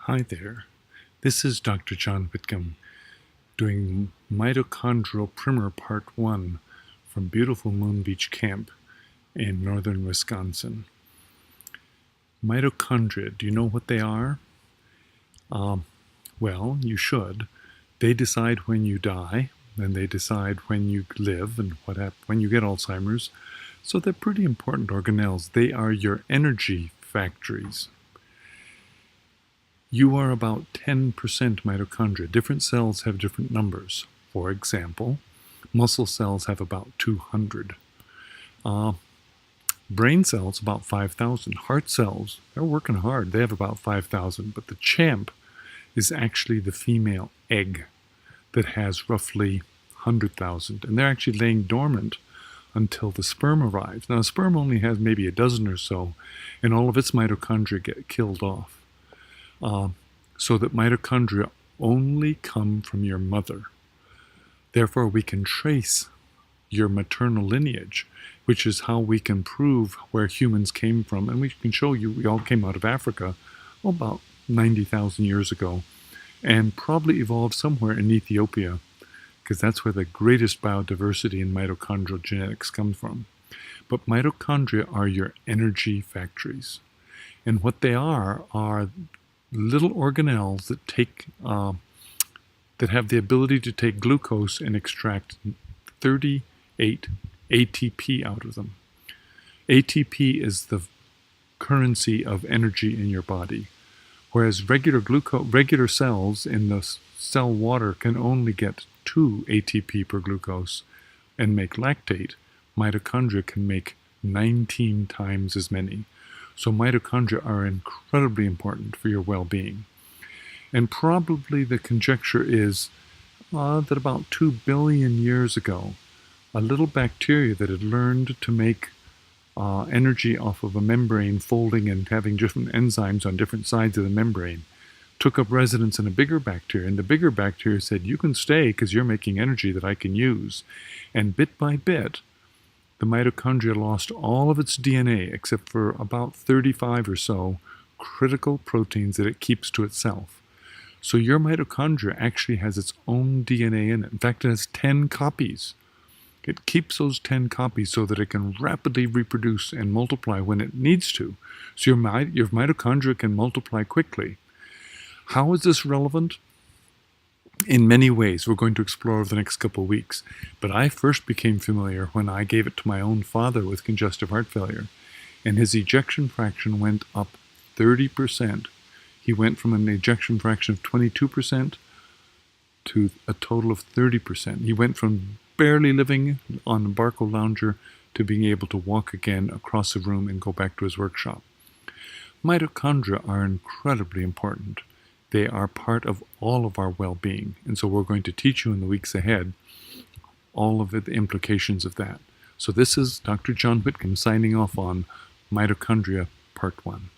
Hi there, this is Dr. John Whitcomb doing Mitochondrial Primer Part 1 from beautiful Moon Beach Camp in northern Wisconsin. Mitochondria, do you know what they are? Well, you should. They decide when you die, and they decide when you live and when you get Alzheimer's. So they're pretty important organelles. They are your energy factories. You are about 10% mitochondria. Different cells have different numbers. For example, muscle cells have about 200. Brain cells, about 5,000. Heart cells, they're working hard. They have about 5,000. But the champ is actually the female egg that has roughly 100,000. And they're actually laying dormant until the sperm arrives. Now, a sperm only has maybe a dozen or so, and all of its mitochondria get killed off. So that mitochondria only come from your mother. Therefore, we can trace your maternal lineage, which is how we can prove where humans came from. And we can show you we all came out of Africa about 90,000 years ago and probably evolved somewhere in Ethiopia, because that's where the greatest biodiversity in mitochondrial genetics comes from. But mitochondria are your energy factories. And what they are little organelles that that have the ability to take glucose and extract 38 ATP out of them. ATP is the currency of energy in your body, whereas regular cells in the cell water can only get 2 ATP per glucose and make lactate. Mitochondria can make 19 times as many. So mitochondria are incredibly important for your well-being. And probably the conjecture is that about 2 billion years ago, a little bacteria that had learned to make energy off of a membrane folding and having different enzymes on different sides of the membrane took up residence in a bigger bacteria. And the bigger bacteria said, you can stay because you're making energy that I can use. And bit by bit, the mitochondria lost all of its DNA except for about 35 or so critical proteins that it keeps to itself. So your mitochondria actually has its own DNA in it. In fact, it has 10 copies. It keeps those 10 copies so that it can rapidly reproduce and multiply when it needs to. So your mitochondria can multiply quickly. How is this relevant? In many ways, we're going to explore over the next couple of weeks. But I first became familiar when I gave it to my own father with congestive heart failure. And his ejection fraction went up 30%. He went from an ejection fraction of 22% to a total of 30%. He went from barely living on a Barco lounger to being able to walk again across the room and go back to his workshop. Mitochondria are incredibly important. They are part of all of our well-being. And so we're going to teach you in the weeks ahead all of the implications of that. So this is Dr. John Whitcomb signing off on Mitochondria Part 1.